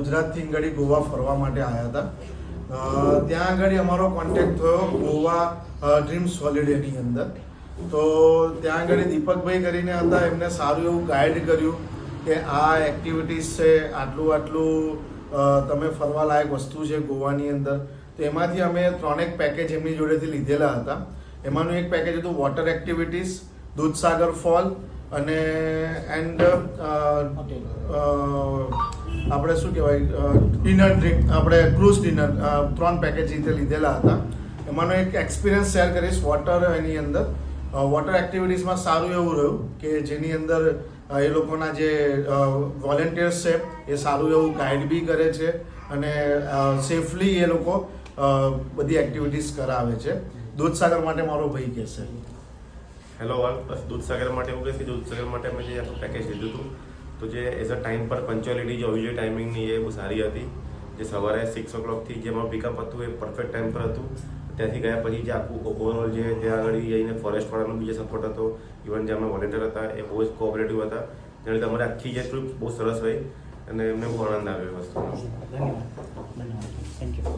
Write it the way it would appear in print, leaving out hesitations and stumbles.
ગુજરાતથી આગળ ગોવા ફરવા માટે આવ્યા હતા. ત્યાં આગળ અમારો કોન્ટેક્ટ થયો ગોવા ડ્રીમ્સ હોલિડેની અંદર. તો ત્યાં આગળ દીપકભાઈ કરીને હતા, એમને સારું એવું ગાઈડ કર્યું કે આ એક્ટિવિટીઝ છે, આટલું તમે ફરવા લાયક વસ્તુ છે ગોવાની અંદર. તો એમાંથી અમે 3 પેકેજ એમની જોડેથી લીધેલા હતા. એમાંનું એક પેકેજ હતું વોટર એક્ટિવિટીઝ, દૂધસાગર ફોલ અને આપણે શું કહેવાય ડિનર ડ્રિંક, આપણે ક્રૂઝ ડિનર, 3 પેકેજ રીતે લીધેલા હતા. એમાંનો એક એક્સપિરિયન્સ શેર કરીશ વોટર એની અંદર. વોટર એક્ટિવિટીઝમાં સારું એવું રહ્યું કે જેની અંદર એ લોકોના જે વોલેન્ટિયર્સ છે એ સારું એવું ગાઈડ બી કરે છે અને સેફલી એ લોકો બધી એક્ટિવિટીઝ કરાવે છે. દૂધસાગર માટે મારો ભાઈ કહેશે. હેલો ઓલ, બસ દૂધસાગર માટે એવું કહીશ કે દૂધસાગર માટે અમે જે આખું પેકેજ લીધું હતું તો જે એઝ અ ટાઈમ પર પંચ્યુઅલિટી જે હોવી જોઈએ ટાઈમિંગની એ બહુ સારી હતી. જે સવારે 6 o'clock જે અમારું પિકઅપ હતું એ પરફેક્ટ ટાઈમ પર હતું. ત્યાંથી ગયા પછી જે આખું ઓવરઓલ જે ત્યાં આગળ જઈને ફોરેસ્ટવાળાનો બીજો સપોર્ટ હતો, ઇવન જે અમે વોલેન્ટિયર હતા એ બહુ જ કોઓપરેટિવ હતા. જેના લીધે અમારી આખી જે ટ્રીપ બહુ સરસ રહી અને એમને બહુ આનંદ આવ્યો એ વસ્તુનો. ધન્યવાદ. Thank you.